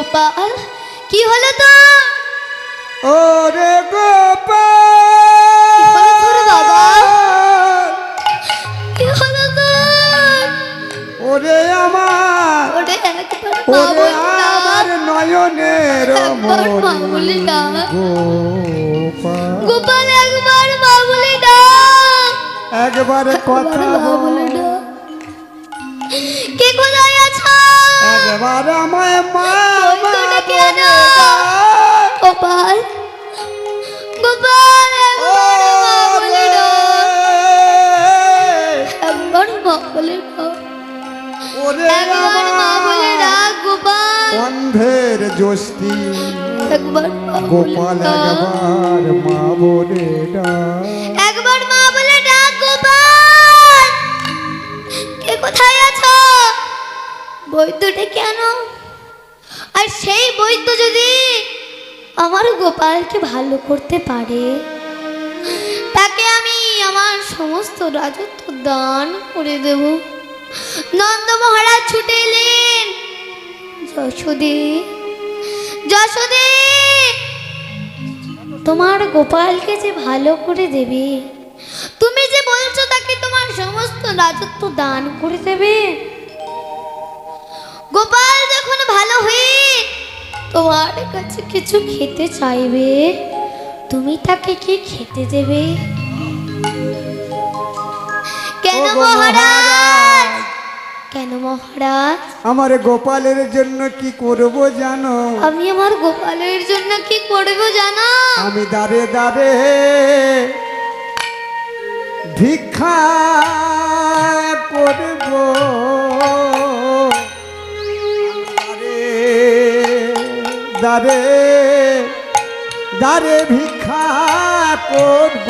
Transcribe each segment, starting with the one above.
গোপাল কি হলো তো? ওরে কি হলো তোর বাবা? গোপাল, কি হলো তোর? ওরে আমার, ওরে একবার মা ওরে বলি না, আমার নয়নের একবার মা বলি না। গোপাল, গোপাল একবার মা বলি না, একবারে কথা একবার মা বলি বল, না। কে কোথায় আছো? একবার আমায় মা ওই তো ডেকে আনো। গোপাল গোপাল একবার মা বলি না, একবার মা বলি না। গোপাল অন্ধের জোষ্ঠী একবার মা বলি গোপাল, না। একবার মা বলে ডাক। একবার মা বলে ডাক। গোপাল কে কোথায় আছো? বৈদ্য ডেকে আনো। আর সেই বৈদ্য যদি আমার গোপালকে ভালো করতে পারে, তাকে আমি আমার সমস্ত রাজত্ব দান করে দেব। নন্দ মহারাজ ছুটে এলেন। যশোদে যশোদে, তোমার গোপালকে যে ভালো করে দেবে, তুমি যে বলছো তাকে তোমার সমস্ত রাজত্ব দান করে দেবে, গোপাল যখন ভালো হয়ে তোমার কাছে কিছু খেতে চাইবে, তুমি তাকে কি খেতে দেবে? কেন মহারাজ? কেন মহারাজ? আমার গোপালের জন্য কি করব জানো? আমি আমার গোপালের জন্য কি করব জানো? আমি দাঁড়ে দাঁড়ে ভিক্ষা করব, দাঁড়ে দাঁড়ে ভিক্ষা করব।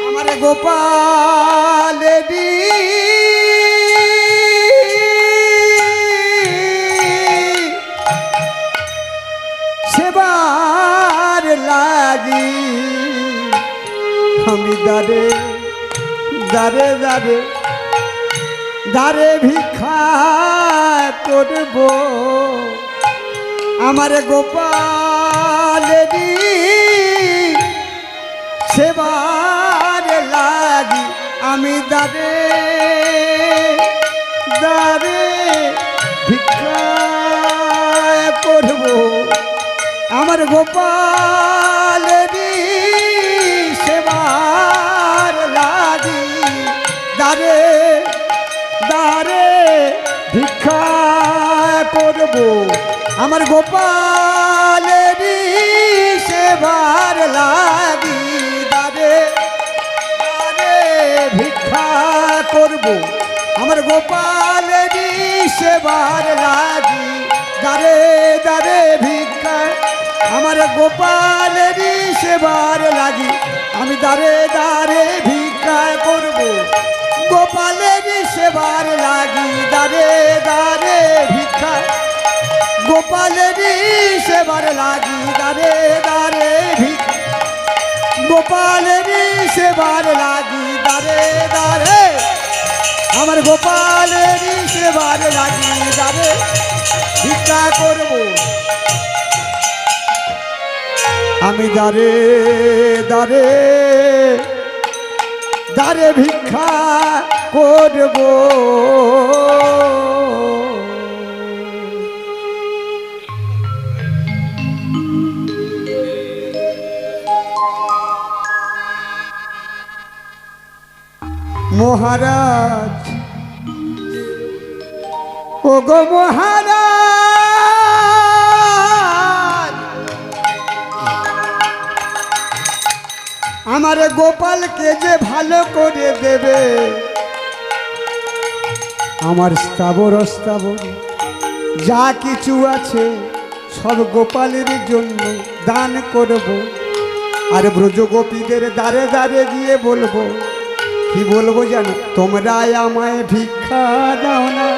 আমার গোপালেরই সেবার লাগি আমি দাঁড়ে দাঁড়ে দাঁড়ে দাঁড়ে ভিক্ষা করব। আমার গোপালেরই সেবার লাগি আমি দাঁড়ে দাঁড়ে ভিক্ষা করব। আমার গোপালেরই সেবার লাগি দাঁড়ে দাঁড়ে ভিক্ষা করব। আমার গোপালেরই সেবার লাগি দাঁড়ে দাঁড়ে ভিক্ষা করব। আমার গোপালেরই সেবার লাগি দাঁড়ে দাঁড়ে ভিক্ষা, আমার গোপালেরই সেবার লাগি আমি দাঁড়ে দাঁড়ে ভিক্ষা করব। গোপালেরই সেবার লাগি দাঁড়ে দাঁড়ে ভিক্ষা, গোপালেরই সেবার লাগি দাঁড়ে দাঁড়ে ভিক্ষা, গোপালেরই সেবার লাগি দাঁড়ে দাঁড়ে, আমার গোপালেরই সেবার লাগি দাঁড়ে ভিক্ষা করব। আমি দাঁড়ে দাঁড়ে দাঁড়ে ভিক্ষা করব। মহারাজ, ও গো মহারাজ, আমার গোপালকে যে ভালো করে দেবে, আমার স্থাবর অস্থাবর যা কিছু আছে সব গোপালের জন্য দান করব। আর ব্রজগোপীদের দ্বারে দ্বারে গিয়ে বলবো, কি বলবো জানো? তোমরা আমায় ভিক্ষা দাও না,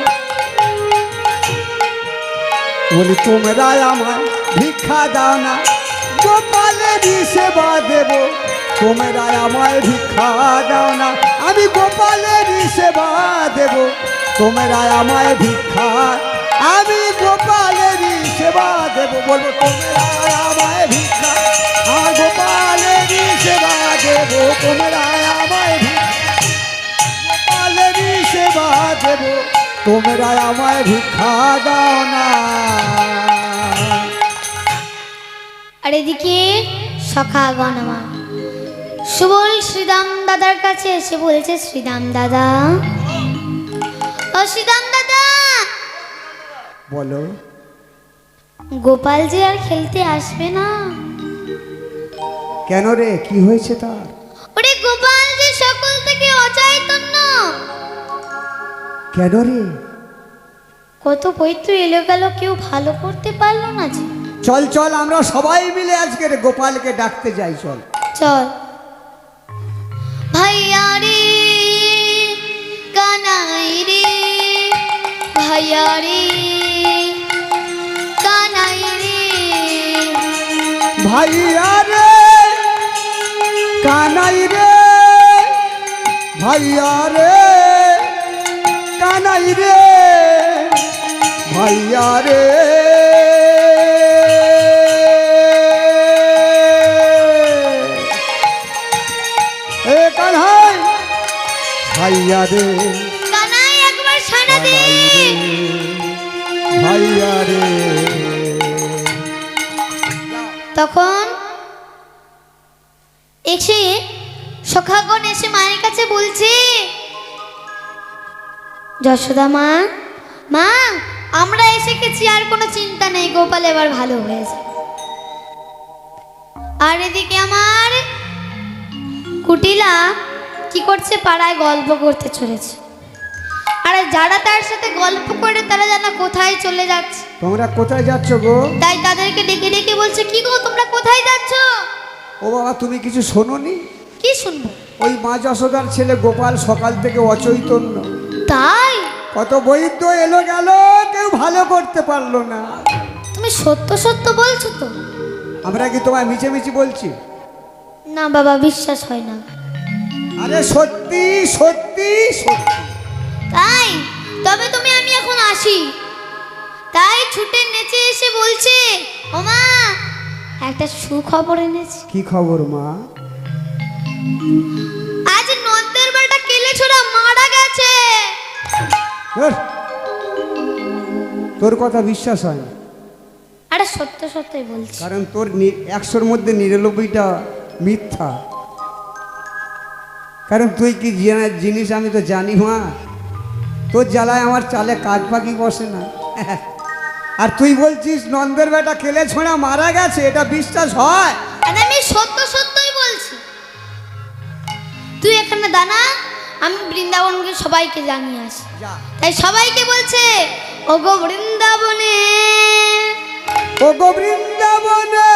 বলি তোমরা আমায় ভিক্ষা দাও না, গোপালেরই সেবা দেব। তোমরা আমায় ভিক্ষা দাও না, আমি গোপালেরই সেবা দেব। তোমরা আমায় ভিক্ষা আমি গোপালেরই সেবা দেব, বলবো তোমরা আমায় ভিক্ষা, আমার গোপালেরই সেবা দেব, তোমরা আমায় ভিক্ষা, গোপালেরই সেবা দেব, তোমরা আমায় ভিক্ষা দাও না। আর এদিকে সখাগণ আমার সুবল শ্রীদাম দাদার কাছে এসে বলছে, শ্রীদাম দাদা, ও শ্রীদাম দাদা, বলো। গোপাল যে আর খেলতে আসবে না। কেন রে, কি হয়েছে তার? ওরে গোপাল যে সকল থেকে অচৈতন্য। কেন রে? কত পৈত্র এলো গেল, কেউ ভালো করতে পারলো না যে। চল চল, আমরা সবাই মিলে আজকের গোপালকে ডাকতে যাই, চল চল। ভাইয়া রে কানাই রে, ভাইয়া রে কানাই রে, ভাইয়া রে কানাই রে, ভাইয়া রে কানাই রে, ভাইয়া রে এ কানাই, ভাইয়া রে কানাই একবার সাড়া দে। ভাইয়া রে। তখন এসে সখাগণ এসে মায়ের কাছে বলছে, যশোদা মা, মা আমরা এসে গেছি, আর কোনো চিন্তা নেই, গোপাল এবার ভালো হয়েছে। আর এদিকে আমার কুটিলা কি করছে, পাড়ায় গল্প করতে চলেছে। আর যারা তার সাথে গল্প করে তারা যেন কোথায় চলে যাচ্ছে। তোমরা কোথায় যাচ্ছ গো? তাই তাদেরকে ডেকে ডেকে বলছে, কি গো তোমরা কোথায় যাচ্ছ? ও বাবা, তুমি কিছু শোনোনি? কি শুনবো? ওই মা যশোদার ছেলে গোপাল সকাল থেকে অচৈতন্য। তাই কত বৈদ্য এলো গেল, কেউ ভালো করতে পারলো না। তুমি সত্য সত্য বলছো তো? আমরা কি তোমায় মিছেমিছি বলছি? না বাবা, বিশ্বাস হয় না। আরে সত্যি সত্যি সত্যি। তাই তবে তুমি, আমি এখন আসি। তাই ছুটে নেচে এসে বলছে, ও মা একটা সুখবর এনেছি। কি খবর মা? আজ নন্দের বেটা কেলে ছোড়া মারা গেছে। ধুর, তোর কথা বিশ্বাস হয় না। আরে সত্য সত্যই বলছি। কারণ তোর 100-র মধ্যে 99টা মিথ্যা। কারণ তুই কি জিনিস আমি তো জানি মা, তোর জ্বালায় আমার চালে কাজ পাখি বসে না। আর তুই বলছিস নন্দের বেটা খেলে ছোঁড়া মারা গেছে, এটা বিশ্বাস হয়? আর আমি সত্য সত্যই বলছি। তুই এখানে দানা, আমি বৃন্দাবনকে সবাইকে জানিয়ে আসি। যা। তাই সবাইকে বলছে, ওগো বৃন্দাবনে, ওগো বৃন্দাবনে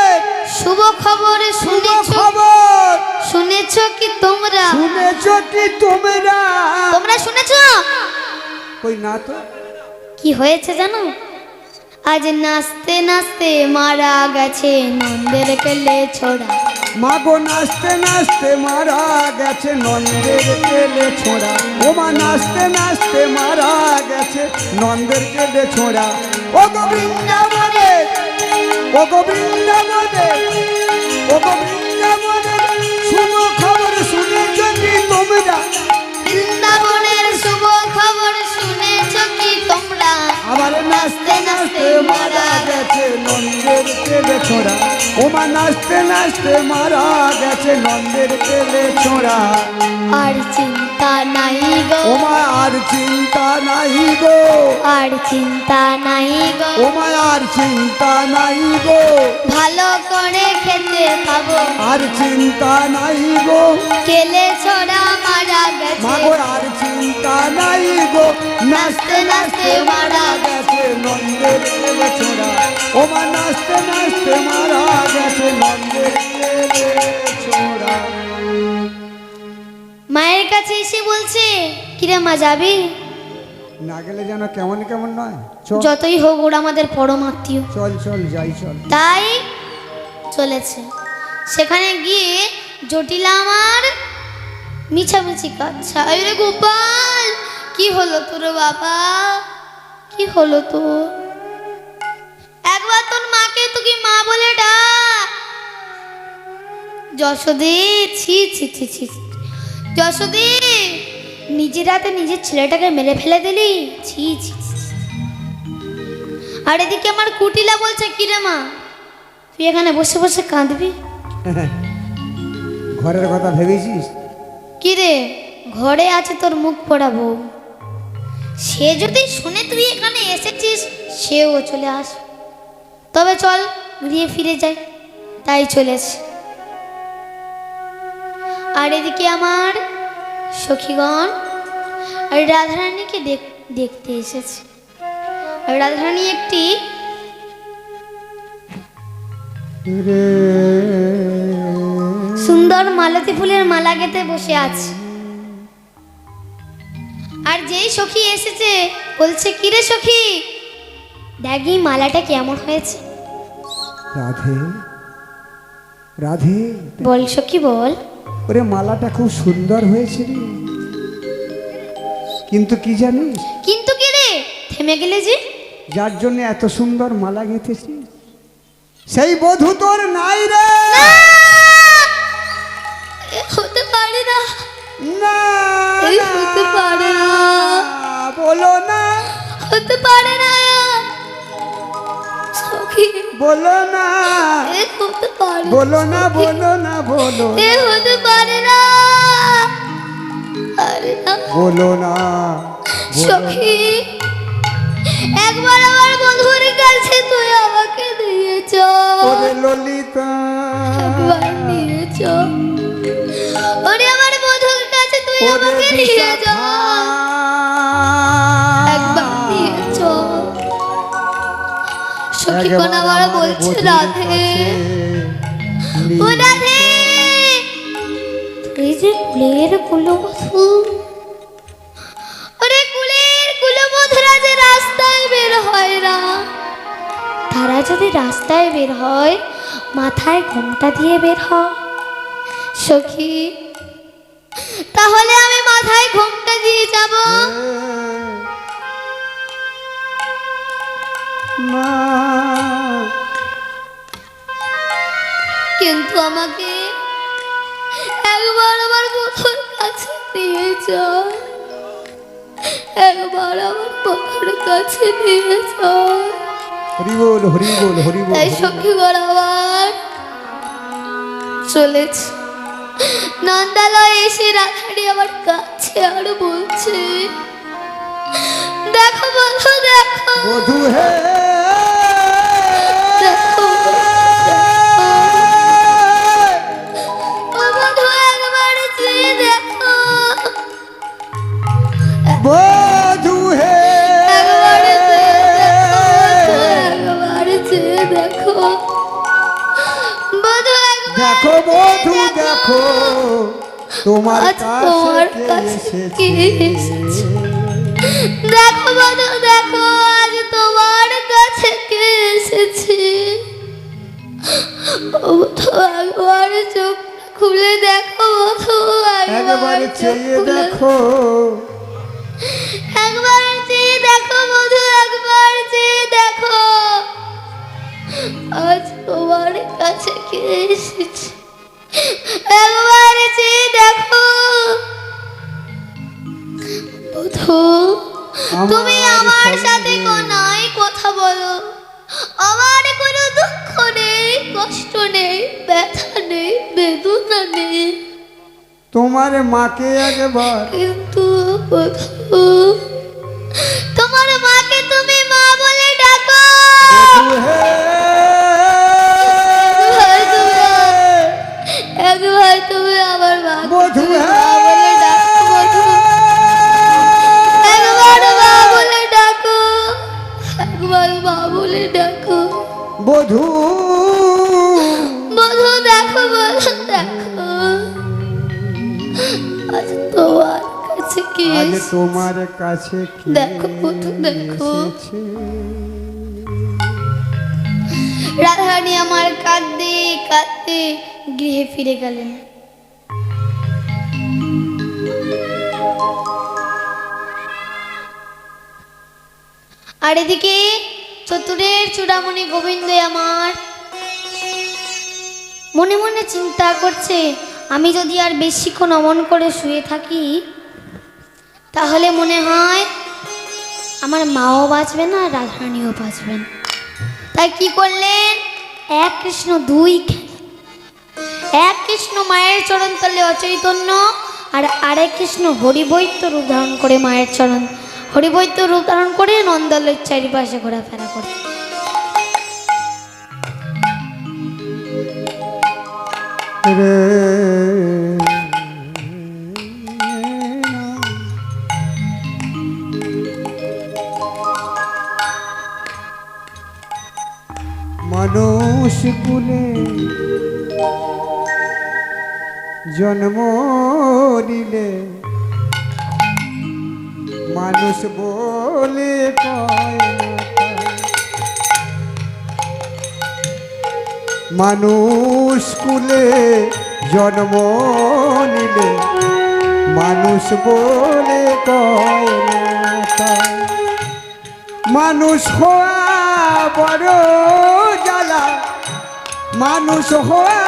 শুভ খবর শুভ শুনেছ, খবর শুনেছ কি তোমরা? শুনেছ কি তোমরা? তোমরা শুনেছ? কই না তো। কি হয়েছে জানো? আজ নাচতে নাচতে মারা গেছে নন্দের কেলে ছোড়া। মাগো নাচতে নাচতে মারা গেছে নন্দের কেলে ছোঁড়া। ও মা নাচতে নাচতে মারা গেছে নন্দের কেলে ছোঁড়া। ও গো বৃন্দাবনে, ও গো বৃন্দাবনে, ও গো বৃন্দাবনে শুভ খবর শুনেছ কি তোমরা? বৃন্দাবনের শুভ খবর শুনেছ কি তোমরা? আবার নাচতে নাচতে মারা গেছে নন্দের কেলে ছোঁড়া। ও মা নাচতে নাচতে মারা গেছে নন্দের কেলে ছোঁড়া। আর চিন্তা নাই গো, ও মা আর চিন্তা নাই গো, আর চিন্তা নাই গো, ও মা আর চিন্তা নাই গো, ভালো করে খেতে পাবো। আর চিন্তা নাই গো, কেলে ছোড়া মারা গেছে, মাগো আর চিন্তা নাই গো, নাচতে নাচতে মারা গেছে নন্দের কেলে ছোঁড়া। ও মা নাচতে নাচতে মারা গেছে নন্দের কেলে ছোঁড়া। মায়ের কাছে এসে বলছে, কিরে মা যাবি? না গেলে যেন কেমন কেমন নয়। চল যতই হোক ওরা আমাদের পরমাত্মীয়। চল চল যাই চল। তাই চলেছে। সেখানে গিয়ে জটিলা আমার মিছামিছি কাচ্ছা। আরে গোপাল, কি হলো তোর বাবা? কি হলো তো? একবার তোর মাকে তো কি মা বলে ডাক। যশোদে, ছি ছি ছি ছি, যশোদে, নিজের হাতে নিজের ছেলেটাকে মেরে ফেলে দিলি, ছি ছি ছি। আর এদিকে আমার কুটিলা বলছে, কি রে মা, তুই এখানে বসে বসে কাঁদবি? ঘরের কথা ভেবেছিস? কি রে, ঘরে আছে তোর মুখ পোড়া বউ, সে যদি শুনে তুই এখানে এসেছিস সেও চলে আস। তবে চল গৃহে ফিরে যাই। তাই চলেছে। আর এদিকে আমার সখীগণ আর রাধারানীকে দেখতে এসেছে। আর রাধারানী একটি সুন্দর মালতী ফুলের মালা গেঁথে বসে আছে। আর যেই সখী এসেছে বলছে, কি রে সখী, দেখি মালাটা কেমন হয়েছে। রাধে, রাধে, বল সখী বল। ওরে মালাটা খুব সুন্দর হয়েছে রে, কিন্তু কি জানিস? কিন্তু কি রে, থেমে গেলে যে? যার জন্য এত সুন্দর মালা গেঁথেছিস সেই বধূ তোর নাই রে। হতে পারে না, না, এই হতে পারে না, বলো না, হতে পারে না সখী, বলো না, এ হতে পারে, বলো না, বলো না, বলো, এ হতে পারে না, আরে না, বলো না, সখী, একবার আমার বন্ধুর কাছে তুই আমাকে নিয়ে চল। ওরে ললিতা, একবার নিয়ে চল, ওরে আমার বন্ধুর কাছে তুই ওরে আমাকে নিয়ে বিশাখা, চল, একবার নিয়ে চল। সখীগণ আমার বলছে, রাধে, ও রাধে, তুই যে কুলের কুলবধূ, ওরে কুলের কুলবধূরা যে রাস্তায় বের হয় না, তারা যদি রাস্তায় বের হয় মাথায় ঘোমটা দিয়ে বের হয়। সখী, তাহলে আমি মাথায় ঘোমটা দিয়ে যাব। মা, কিন্তু আমাকে একবার আমার বন্ধুর কাছে নিয়ে চল, একবার আমার বন্ধুর কাছে নিয়ে চল। হরি বল, হরি বল, হরি বল। তাই সখীগণ আমার চলেছে। নন্দালয় এসে রাধারানী আমার কাছে আর বলছে, দেখো বন্ধু, দেখো, বধূ হে, দেখো, ও বন্ধু, একবার চেয়ে দেখো, বধূ হে, একবার চেয়ে দেখো, একবার চেয়ে দেখো, বন্ধু, দেখো বধূ, দেখো তোমার আজ তোমার কাছে কাছে কে কে এসেছে। দেখো বন্ধু, দেখো আজ তোমার কাছে কে এসেছে। ও বন্ধু, একবার চোখ খুলে দেখো বন্ধু, একবার চেয়ে দেখো, একবার চেয়ে দেখো বন্ধু, একবার চেয়ে দেখো আজ তোমার কাছে কে এসেছে। একবার চেয়ে দেখো বন্ধু, তুমি আমার সাথে কোনাই কথা বলো, আমার কোনো দুঃখ নেই, কষ্ট নেই, ব্যথা নেই, বেদনা নেই, তোমার মাকে একবার, কিন্তু বন্ধু, তোমার মাকে তুমি মা বলে ডাকো। বধূ হে, একবার তুমি আমার মাকে বধূ তুমি হে, মা বলে ডাকো বধূ, একবার মা বলে ডাকো, একবার মা বলে ডাকো বধূ, বধূ, দেখো বধূ, দেখো আজ তোমার কাছে কি আজ এসেছে। তোমার কাছে কে দেখো বধূ, দেখো। এসেছে। রাধারানী আমার কাঁদতে কাঁদতে গৃহে ফিরে গেলেন। আর আর এদিকে চতুরের চূড়ামণি গোবিন্দ আমার মনে মনে চিন্তা করছে, আমি যদি আর বেশিক্ষণ অমন করে শুয়ে থাকি তাহলে মনে হয় আমার মাও বাঁচবে না, রাধারানীও বাঁচবে না। তাই কি করলেন, এক কৃষ্ণ দুই খেলা। এক কৃষ্ণ মায়ের চরণ তলে অচৈতন্য, আর আরেক কৃষ্ণ হরিবৈত্য রূপ ধারণ করে মায়ের চরণ, হরিবৈত্য রূপ ধারণ করে নন্দলের চারিপাশে ঘোরাফেরা করছে। মানুষ কুলে জন্ম নিলে মানুষ বলে কয় না তাই। মানুষ কুলে জন্ম নিলে মানুষ বলে কয় না তাই। মানুষ হওয়া বড় জ্বালা, মানুষ হওয়া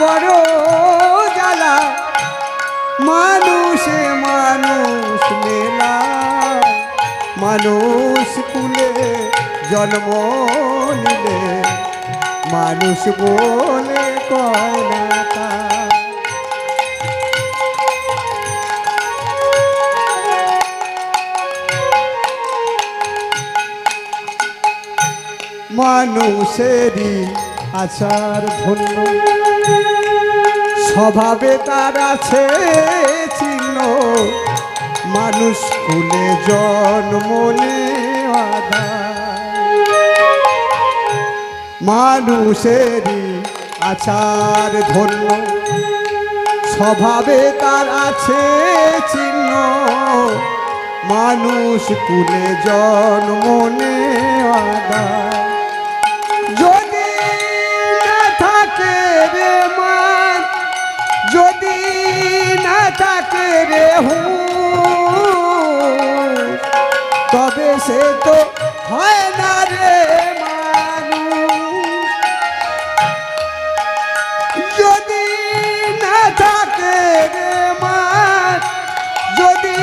বড় জ্বালা, মানুষে মানুষ মেলা। মানুষ কুলে জন্ম নিলে মানুষ বলে কয় না তাই। মানুষেরই আচার ধন্য, স্বভাবে তার আছে চিহ্ন। মানুষ কুলে জন্ম নেওয়া দায়। মানুষেরই আচার ধন্য, স্বভাবে তার আছে চিহ্ন। মানুষ কুলে জন্ম নেওয়া দায়। যদি না থাকে রে মান, যদি না থাকে রে হুঁশ, তবে সে তো হয় না রে মানুষ। যদি না থাকে রে মান, যদি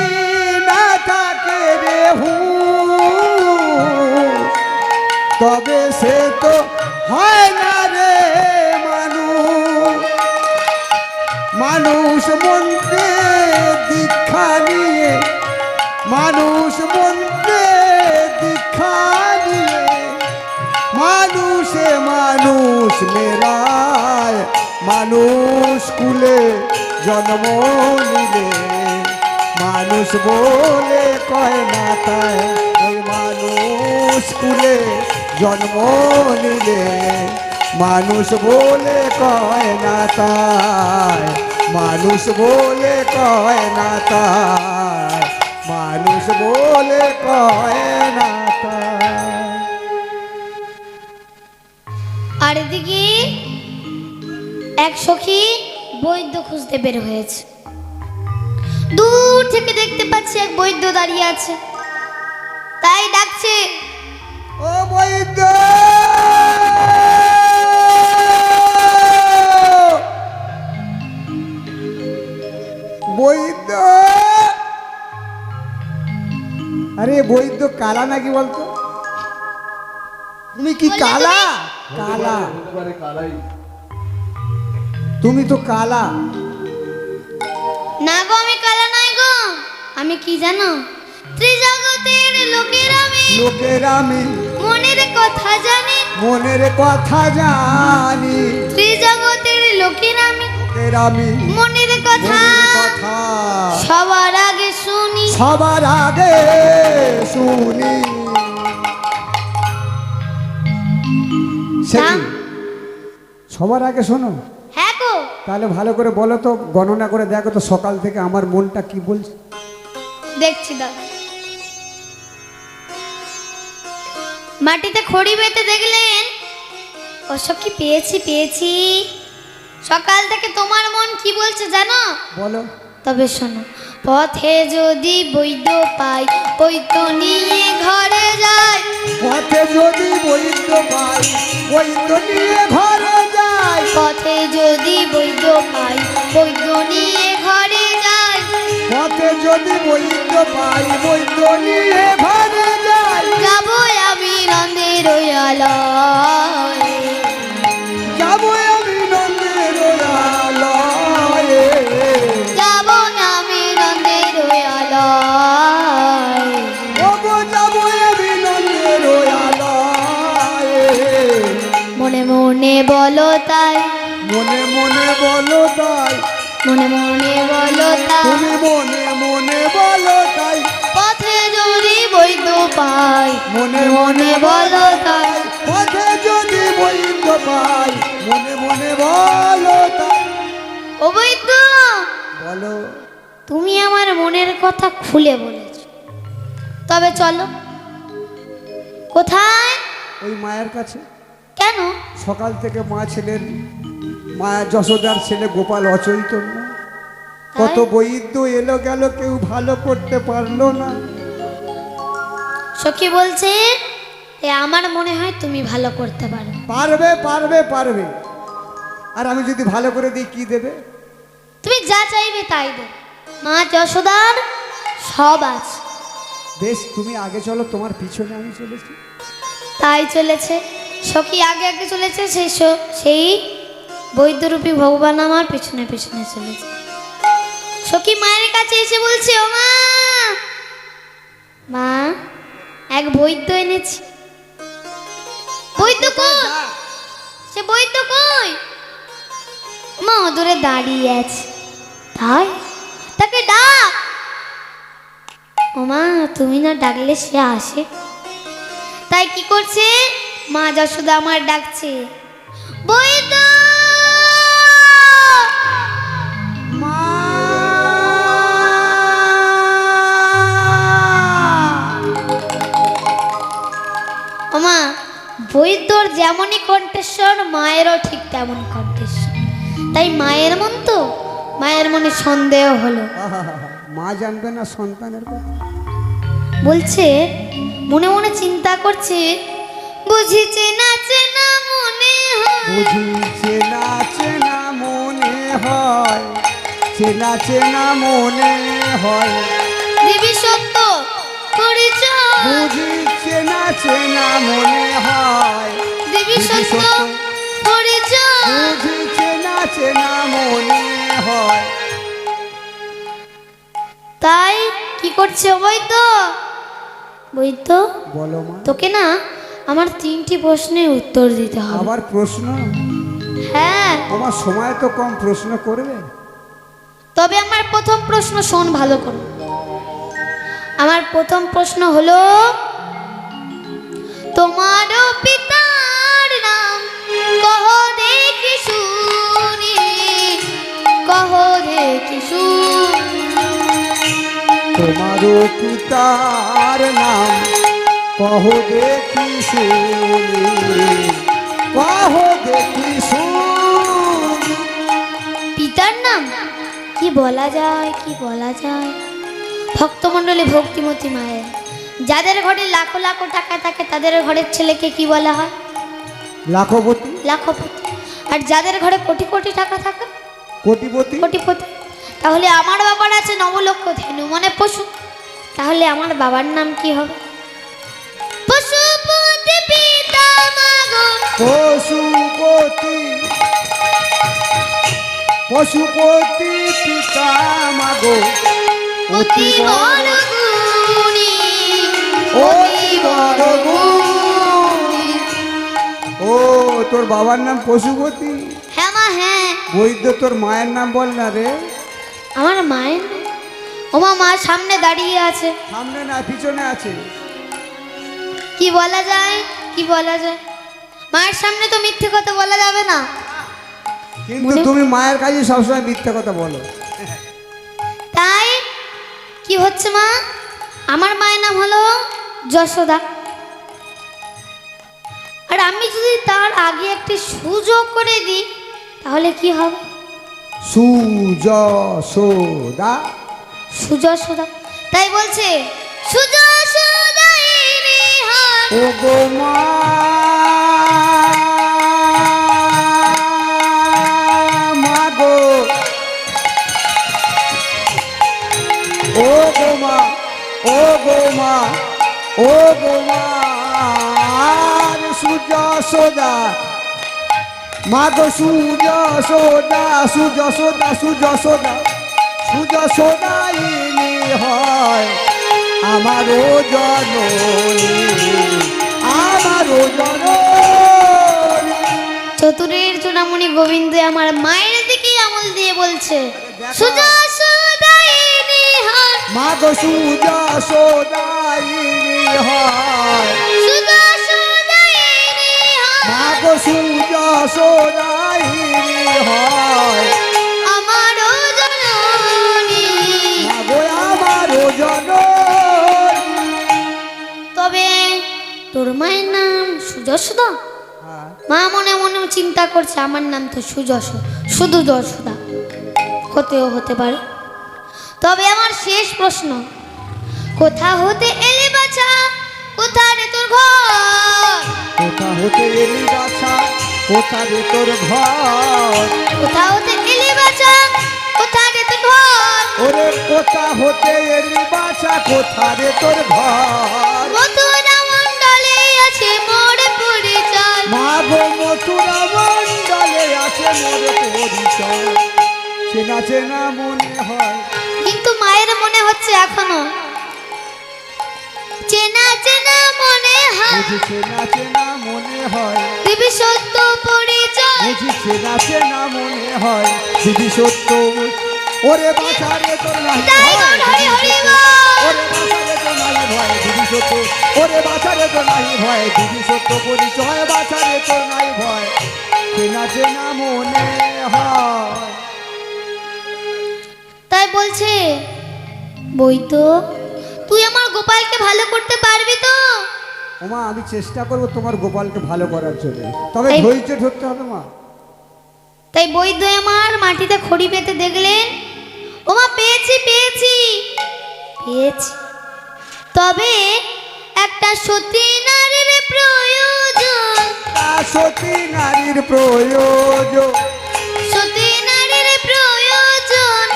না থাকে রে হুঁশ, তবে সে তো হয় না রে মানুষ। মানুষ মন্ত্রে দীক্ষা নিয়ে, মানুষ মন্ত্রে দীক্ষা নিয়ে, মানুষে মানুষ মেলায়। মানুষ কুলে জন্ম নিলে মানুষ বলে কয় না তাই। ওই মানুষ কুলে জন্ম নিলে মানুষ বলে কয় না তাই। মানুষ বলে কয় না তাই। মানুষ বলে কয় না তাই। আর এদিকে এক সখী বৈদ্য খুঁজতে বের হয়েছে। দূর থেকে দেখতে পাচ্ছি এক বৈদ্য দাঁড়িয়ে আছে, তাই ডাকছে, ও বৈদ্য, বৈদ্য। আরে বৈদ্য কালা নাকি বলতো? তুমি কি কালা? কালা, তুমি তো কালা। না গো আমি কালা নাই গো, আমি কি জানো, ত্রিজগতের লোকের আমি, লোকের আমি মনের কথা জানি, মনের কথা জানি। ত্রিজগতের লোকের আমি, লোকের আমি মনের কথা মনের কথা সবার আগে শুনি, সবার আগে শুনি। সে কি? সবার আগে শোনো? হ্যাঁ গো। তাহলে ভালো করে বলো তো, গণনা করে দেখো তো সকাল থেকে আমার মনটা কি বলছে। দেখছি দাদা। মাটিতে খড়ি বেঁধে দেখলেন, ও সখী পেয়েছি পেয়েছি। সকাল থেকে তোমার মন কি বলছে জানো? বলো। তবে শোনো, পথে যদি বৈদ্য পাই বৈদ্য নিয়ে ঘরে যাই। পথে যদি বৈদ্য পাই বৈদ্য নিয়ে ঘরে যাই। পথে যদি বৈদ্য পাই বৈদ্য নিয়ে ঘরে যাই। পথে যদি বৈদ্য পাই বৈদ্য নিয়ে ঘরে যাই। যাবো আমি নন্দের আলয়ে। যাবো আমি নন্দের আলয়ে। যাবো আমি নন্দের আলয়ে। ওগো যাবো আমি নন্দের আলয়ে। মনে মনে বলো তাই, মনে মনে বলো তাই, মনে মনে বলো তাই। তুমি মনে মনে বলো তাই। পথে যদি বৈদ্য পাই মনে মনে বলো তাই। পথে যদি বৈদ্য পাই মনে মনে বলো তাই। ও বৈদ্য, বলো। তুমি আমার মনের কথা খুলে বলেছ, তবে চলো। কোথায়? ওই মায়ের কাছে। কেন? সকাল থেকে মা ছেলের, মা যশোদার ছেলে গোপাল অচৈতন্য। কত বৈদ্য এলো গেল, কেউ ভালো করতে পারলো না। সখী বলছে আমার মনে হয় তুমি ভালো করতে পারো। পারবে পারবে পারবে। আর আমি যদি ভালো করে দিই কি দেবে? তুমি যা চাইবে তাই দেবে। মা যশোদার সব আছে। বেশ, তুমি আগে চলো, তোমার পিছনে আমি চলেছি। তাই চলেছে সখী, আগে আগে চলেছে। সেই বৈদ্যরূপী ভগবান আমার পিছনে পিছনে চলেছে। সখী মায়ের কাছে এসে বলছে, ও মা, মা এক বৈদ্য এনেছি। বৈদ্য কই? সে বৈদ্য কই? মা দূরে দাঁড়িয়ে আছে। তাই? তাকে ডাক। ও মা, তুমি না ডাকলে সে আসে। তাই কি করছে? মা যশোদা আমার ডাকছে, বৈদ্য। মা! ও মা, বৈদ্যর যেমনই কণ্ঠস্বর মায়েরও ঠিক তেমন কণ্ঠস্বর। তাই মায়ের মন তো, মায়ের মনে সন্দেহ হলো। আহাহাহা, মা জানবে না সন্তানের কথা? বলছে, মনে মনে চিন্তা করছে, বুঝি চেনা চেনা মনে হয়। বুঝি চেনা চেনা মনে হয়, চেনা চেনা মনে হয়। দেবী সত্য পরিচয়। বুঝি চেনা চেনা মনে হয়, দেবী সত্য পরিচয়। বুঝি চেনা চেনা মনে হয়। তাই কি করছে বৈদ্য? বৈদ্য, বলো মা। তোকে না আমার 3টি প্রশ্নের উত্তর দিতে হবে। আবার প্রশ্ন? হ্যাঁ, আমার সময় তো কম, প্রশ্ন করবে। তবে আমার প্রথম প্রশ্ন শোন ভালো করে। আমার প্রথম প্রশ্ন হলো, তোমার পিতার নাম কহ দেখি শুনি, কহ দেখি শুনি। তোমার পিতার নাম কহ দেখি শুনি, কহ দেখি শুনি। পিতার নাম কি বলা যায়, কি বলা যায়? ভক্তমণ্ডলী ভক্তিমতী মায়ের, যাদের ঘরে লাখো লাখো টাকা থাকে তাদের ঘরের ছেলেকে কি বলা হয়? লাখপতি। লাখপতি। আর যাদের ঘরে কোটি কোটি টাকা থাকে? কোটিপতি। কোটিপতি। তাহলে আমার বাবার আছে নবলক্ষ ধেনু, মানে পশু। তাহলে আমার বাবার নাম কি হবে? পশুপতি পিতা মাগো। পশুপতি, পশুপতি পিতা মাগো। অতি বড় গুণী, অতি বড় গুণী। ও, তোর বাবার নাম পশুপতি? হ্যাঁ মা, হ্যাঁ। বৈদ্য, তোর মায়ের নাম বল না রে। আমার মায়ের নাম? ওমা, মা সামনে দাঁড়িয়ে আছে। সামনে না, পিছনে আছে। কি বলা যায়, কি বলা যায়? মায়ের সামনে তো মিথ্যে কথা বলা যাবে না। কিন্তু তুমি মায়ের কাছে সবসময় মিথ্যে কথা বলো। তাই কি হচ্ছে মা? আমার মায়ের নাম হলো যশোদা। আর আমি যদি তার আগে একটি সুযোগ করে দিই তাহলে কি হবে? সুযশোদা। সুযশোদা। তাই বলছে সুযশোদায়িনী হয়। ও গো মা মা গো, ও গো মা, ও গো মা, ও গো মা সুযশোদা, মা গো সুযশোদা, সুযশোদা, সুযশোদা, সুযশোদায়িনী হয় আমারও জননী, আমারও জননী। চতুরের চূড়ামণি গোবিন্দ আমার মায়ের দিকে আমল দিয়ে বলছে সুযশোদায়িনী হয়। মা গো সুযশোদায়িনী হয়, সুযশোদায়িনী হয়। মা গো সুযশোদায়িনী হয় আমারও জননী। মা গো আমারও জননী। তবে তোর মায়ের নাম সুযশোদা? মা মনে মনে চিন্তা করছে আমার নাম তো শুধু যশোদা, হতেও হতে পারে। তবে আমার শেষ প্রশ্ন, কোথা হতে এলি বাছা, কোথা রে তোর ঘর? কোথা হতে এলি বাছা, কোথা রে তোর ঘর? কোথা হতে এলি বাছা, কোথা রে তোর ঘর? ওরে কোথা হতে এলি বাছা, কোথা রে তোর ঘর? মথুরা মণ্ডলে আছে মোর পরিচয়। মা গো মথুরা মণ্ডলে আছে মোর পরিচয়, চেনা চেনা মনে হয়। কিন্তু মায়ের মনে হচ্ছে এখনো চেনা চেনা মনে হয়। বুঝি চেনা চেনা মনে হয়, দিবি সত্য পরিচয়। বুঝি চেনা চেনা মনে হয় দিদি সত্য। ওরে বাছারে তোর নাই তাই ভয়, বল হরি হরি বল। ওরে বাছারে তোর নাই ভয় দিদি সত্য, ওরে বাছারে তোর নাই ভয় দিদি সত্য পরিচয়, বাছারে তোর নাই ভয় চেনা চেনা মনে হয়। তাই বলছে বৈদ্য, তুই আমার গোপালকে ভালো করতে পারবি তো? ওমা আমি চেষ্টা করব তোমার গোপালকে ভালো করার জন্য, তবে এই- ধৈর্য ধরতে হবে মা। তাই বৈদ্য আমার মাটিতে খড়ি পেতে দেখলেন, ওমা পেয়েছি পেয়েছি পেয়েছি, তবে একটা সতী নারীর প্রয়োজন। সতী নারীর প্রয়োজন, সতী নারীর প্রয়োজন,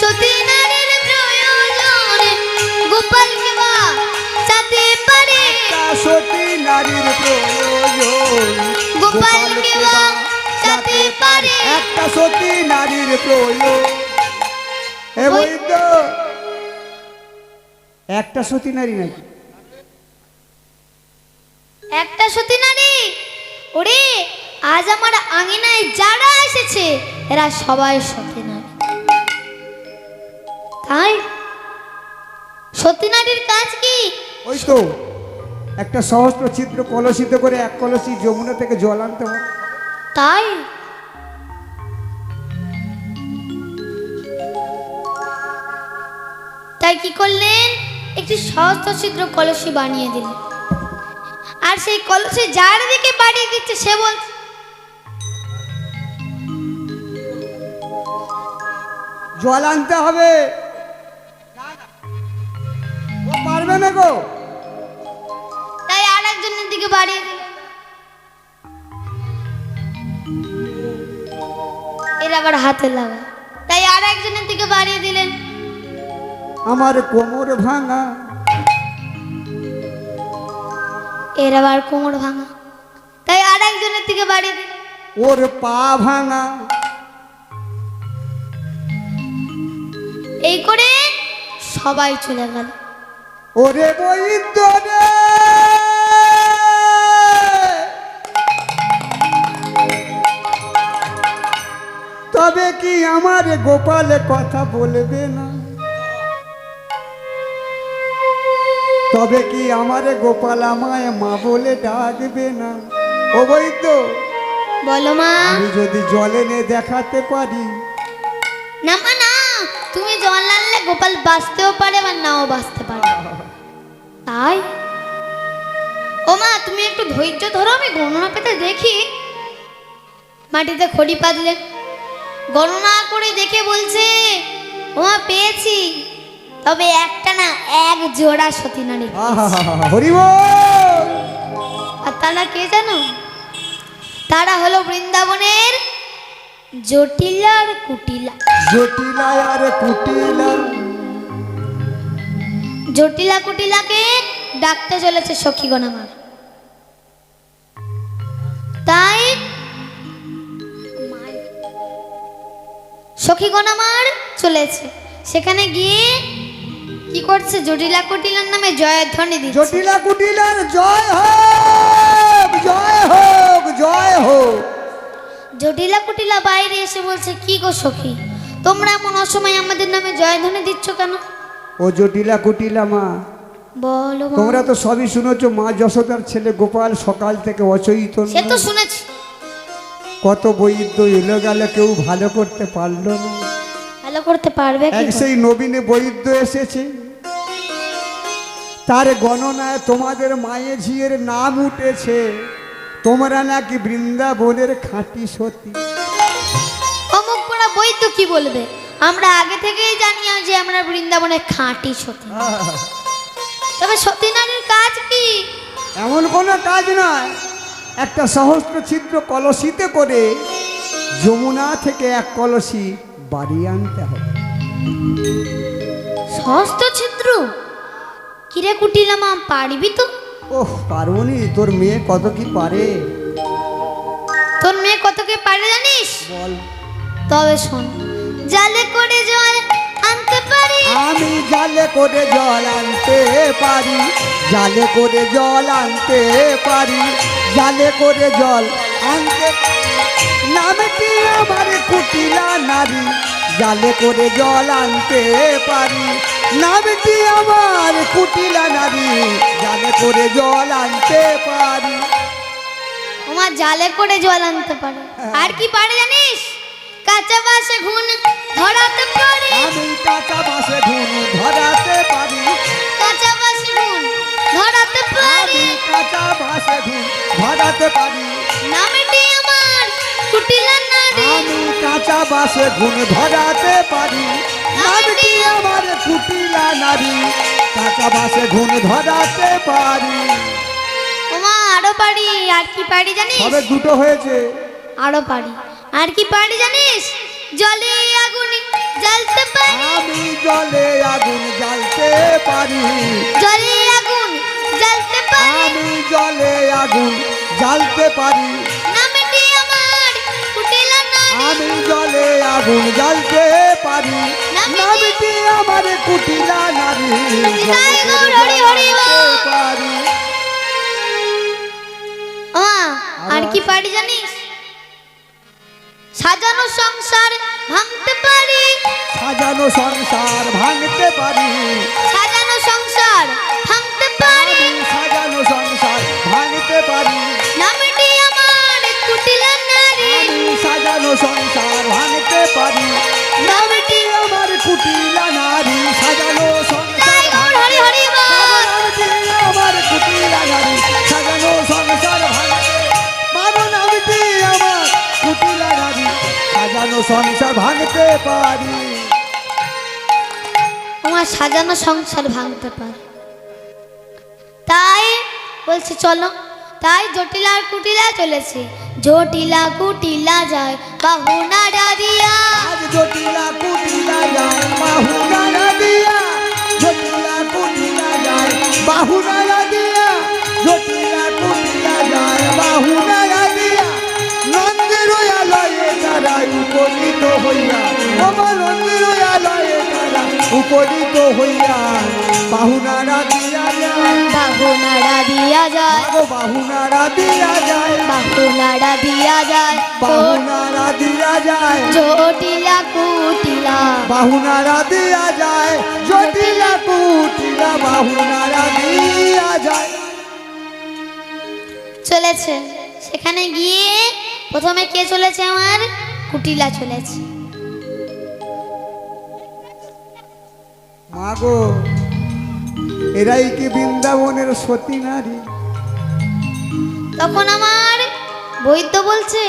সতী নারীর প্রয়োজন, গোপালকে বাঁচাতে পারে। সতী নারীর প্রয়োজন, গোপালকে বাঁচাতে পারে। একটা সতী নারীর প্রয়োজন। এ বৈদ্য, একটা সতী নারী নাকি? একটা সতী নারী? ওরে আজ আমার আঙিনায় যারা এসেছে এরা সবাই সতী নারী। তাই সতী নারীর কাজ কি? ওই তো একটা সহস্র ছিদ্র কলসিত করে এক কলসি যমুনা থেকে জল আনতে হয়। তাই তাই কি করলেন, একটি সহস্র ছিদ্র কলসি বানিয়ে দিলেন, আর সেই কলসি যার দিকে বাড়িয়ে দিচ্ছে সে বলছে জল আনতে হবে। ও পারবে না গো। তাই আর একজনের দিকে বাড়িয়ে দিল, এর আবার হাতে লাগা, তাই আর একজনের দিকে বাড়িয়ে দিলেন। আমার কোমর ভাঙা, এর আবার কোমর ভাঙা, তাই আর একজনের দিকে বাড়িয়ে দিলেন। ওর পা ভাঙা, এই করে সবাই চলে গেল। ওরে বৈদ্য রে, তবে কি আমার গোপাল কথা বলবে না? তবে কি আমার গোপাল আমায় মা বলে ডাকবে না? ও বৈদ্য, বলো মা। আমি যদি জল এনে দেখাতে পারি? না মা না, তুমি জল আনলে গোপাল বাঁচতেও পারে বা নাও বাঁচতে পারে। তাই ও মা তুমি একটু ধৈর্য ধরো, আমি গণনা পেতে দেখি। মাটিতে খড়ি পাতলেন, গণনা করে দেখে বলছে ওমা পেয়েছি, তবে একটা না, এক জোড়া সতী নারী। হরি বল। আর তারা কে জানো? তারা হলো বৃন্দাবনের জটিলা আর কুটিলা। জটিলা আর কুটিলা। জটিলা কুটিলাকে ডাকতে চলেছে সখীগণ আমার। তাই সখীগণ আমার চলেছে, সেখানে গিয়ে কি করছে? জটিলা কুটিলার নামে জয়ধ্বনি দিচ্ছে। জটিলা কুটিলার জয় হোক, জয় হোক, জয় হোক। জটিলা কুটিলা বাইরে এসে বলছে, কি গো সখী, তোমরা এমন অসময় আমাদের নামে জয়ধ্বনি দিচ্ছ কেন? ও জটিলা কুটিলা মা, বলো মা। তোমরা তো সবই শুনেছো, মা যশোদার ছেলে গোপাল সকাল থেকে অচৈতন্য। সে তো শুনেছি। কত বৈদ্য এলো গেল, কেউ ভালো করতে পারলো না। ভালো করতে পারবে কি এক করে? সেই নবীনে বৈদ্য এসেছে, তার গণনায় তোমাদের মায়ে ঝিয়ের নাম উঠেছে। তোমরা নাকি বৃন্দাবনের খাঁটি সতী। অমুক পড়া বৈদ্য কি বলবে? আমরা আগে থেকেই জানি যে আমরা বৃন্দাবনের খাঁটি সতী। তবে সতী নারীর কাজ কি? এমন কোনো কাজ নয়, একটা সহস্র ছিদ্র কলসিতে করে যমুনা থেকে এক কলসি বাড়ি আনতে হবে। সহস্র ছিদ্র? কিরে কুটিলা মা, পারবি তো? ওহ পার্বণী, তোর মেয়ে কত কি পারে। তোর মেয়ে কত কি পারে জানিস? বল। তবে শোন, জালে করে জল আনতে পারি। আমি জালে করে জল আনতে পারি, জালে করে জল আনতে পারি, জালে করে জল আনতে। নামটি আমার কুটিলা নারী, জালে করে জল আনতে পারি। নামটি আমার কুটিলা নারী, জালে করে জল আনতে পারি। ওমা জালে করে জল আনতে পারে। আর কি পারে জানিস? কাঁচা বাসে ঘুন ধরাতে পারি। আমি কাঁচা বাসে ধুন ধরাতে পারি, কাঁচা বাসে ঘুন ধরাতে পারি। আমি কাঁচা বাসে ধুন ধরাতে পারি। নামটি আমার কুটিলা নারী। আমি কাঁচা বাসে ঘুন ধরাতে পারি। নামটি আমার কুটিলা নারী, কাঁচা বাসে ঘুন ধরাতে পারি। ওমা আরো পারি। আর কি পারি জানিস? তবে দুটো হয়েছে। আরো পারি। আর কি পারি জানিস? জলে আগুন জ্বালতে পারি। আমি জলে আগুন জ্বালতে পারি, জলে আগুন জ্বালতে পারি। আমি জলে আগুন জ্বালতে পারি। নামটি আমার কুটিলা নারী। আমি জলে আগুন জ্বালতে পারি। নামটি আমার কুটিলা নারী, জয় গৌর হরি হরি বল। পারি। ওমা আর কি পারি জানিস? সাজানো সংসার ভাঙতে পারি। সাজানো সংসার ভাঙতে পারি, সাজানো সংসার ভাঙতে পারি। আমি সাজানো সংসার ভাঙতে পারি। নামটি আমার কুটিলা নারী। আমি সাজানো সংসার ভাঙতে পারি। নামটি আমার কুটিলা নারী, সাজানো সংসার জয় গৌর হরি হরি বল। নামটি আমার কুটিলা নারী, সাজানো সংসার ভাঙতে। বাবা নামটি আমার কুটিলা নারী, সাজানো সংসার ভাঙতে পারি। আমার সাজানো সংসার ভাঙতে পারে। তাই বলছে চলো। তাই জটিলা আর কুটিলা চলেছে। জটিলা কুটিলা যায় বাহু নাড়া দিয়া। আজ জটিলা কুটিলা যায় বাহু নাড়া দিয়া, জটিলা কুটিলা যায় বাহু নাড়া দিয়া, জটিলা কুটিলা যায় বাহু নাড়া দিয়া। নন্দের আলয়ে তারা উপনীত হইয়া, আমার নন্দের আলয়ে তারা উপনীত হইয়া বাহু নাড়া দিয়া যায়, বাহু নাড়া দিয়া যায়। বাহু নাড়া দিয়া যায়, বাহু নাড়া দিয়া যায়। বাহু নাড়া দিয়া যায়, জটিলা কুটিলা বাহু নাড়া দিয়া যায়, জটিলা কুটিলা বাহু নাড়া দিয়া যায়। চলেছে। সেখানে গিয়ে প্রথমে কে চলেছে? আমার কুটিলা চলেছে। মাগো, এরাই কি বৃন্দাবনের সতী নারী? তখন আমার বৈদ্য বলছে,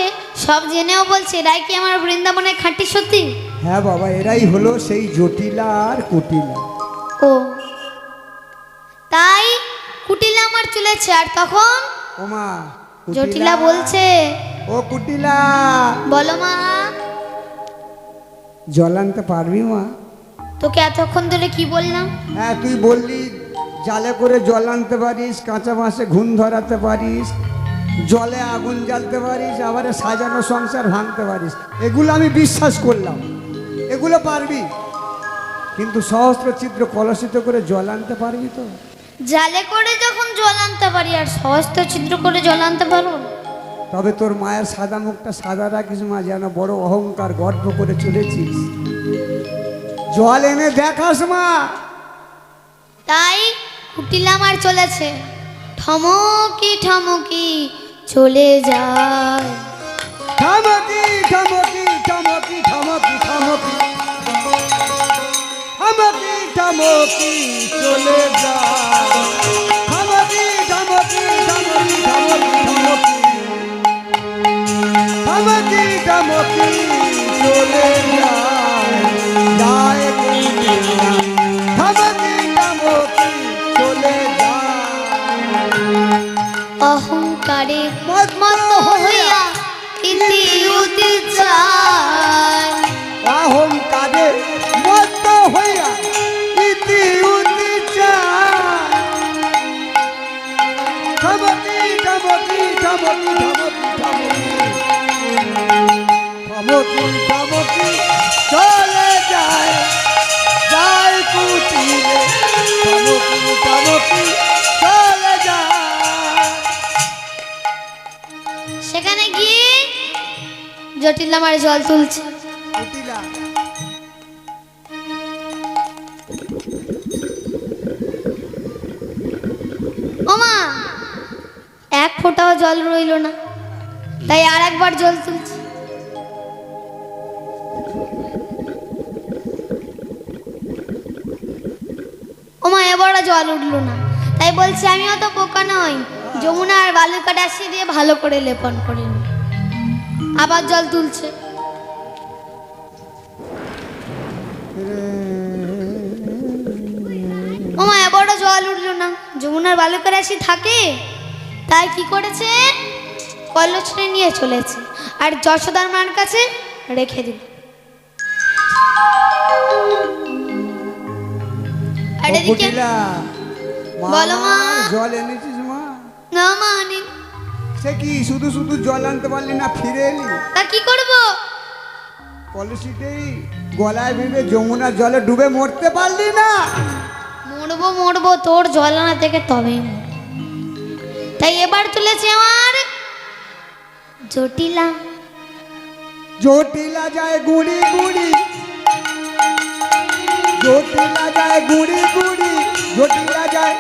সব জেনেও বলছে, এরাই কি আমার বৃন্দাবনের খাঁটি সতী? হ্যাঁ বাবা, এরাই হলো সেই জটিলা আর কুটিলা। ও তাই কুটিলা আমার চলেছে, আর তখন ওমা জটিলা বলছে, ও কুটিলা, বলো মা। জল আনতে পারবি মা? তোকে এতক্ষণ ধরে কি বললাম? হ্যাঁ, তুই বললি জালে করে জল আনতে পারিস, কাঁচা বাঁশে ঘুণ ধরাতে পারিস, জলে আগুন জ্বালতে পারিস, আবার সাজানো সংসার ভাঙতে পারিস। এগুলো আমি বিশ্বাস করলাম, এগুলো পারবি। কিন্তু সহস্র ছিদ্র কলসিত করে জল আনতে পারবি তো? জালে করে যখন জল আনতে পারি, আর সহস্র ছিদ্র করে জল আনতে পারবো না? তবে তোর মায়ের সাদা মুখটা সাদা রাখিস মা, যেন বড় অহংকার গর্ব করে চলেছিস। জল এনে দেখাস মা। তাই কুটিলা আমার চলেছে, ঠমকি ঠমকি চলে যায়। ঠমকি ঠমকি ঠমকি ঠমকি ঠমকি ঠমকি ঠমকি চলে যায়। ঠমকি ঠমকি ঠমকি ঠমকি ঠমকি ঠমকি ঠমকি চলে যায়। যায় কুটিলা, ঠমকি ঠমকি চলে যায়। অহংকারে মত হইয়া ইতি উতি চায়। অহংকারে মত্ত হইয়া ইতি উতি চায়। ঠমকি ঠমকি ঠমকি ঠমকি ঠমকি ঠমকি চলে যায়। যায় কুটিলে, ঠমকি ঠমকি চলে যায়। সেখানে গিয়ে জটিল আমার জল তুলছে। কুটিলা, ওমা, এক ফোঁটাও জল রইল না, তাই আর একবার জল তুলছে। ওমা, এবারও জল উঠলো না, তাই বলছে আমিও তো বোকা নই, যমুনা আর বালুকা ডাসি দিয়ে ভালো করে লেপন করে নি। আবার জল তুলছে। ওমা, এবারও জল উঠলো না, যমুনার বালুকা রাশি থাকে, তাই কি করেছে, কলসে নিয়ে চলেছে আর যশোদার মার কাছে রেখে দিল। আর ও এদিকে কুটিলা, মা বলো মা। আমার জল এনেছিস মা? না মা, আনি। সে কি শুধু শুধু জল আনতে পারলি না, ফিরে এলি? তা কি করব? কলসিতেই গলায় ভেবে যমুনার জলে ডুবে মরতে পারলি না? মরবো মরবো, তোর জল আনা থেকে তবেই মরবো। তাই এবার তুলেছে আমার জটিলা। জটিলা যায় গুড়ি গুড়ি, জটিলা যায় গুড়ি গুড়ি, জটিলা যায়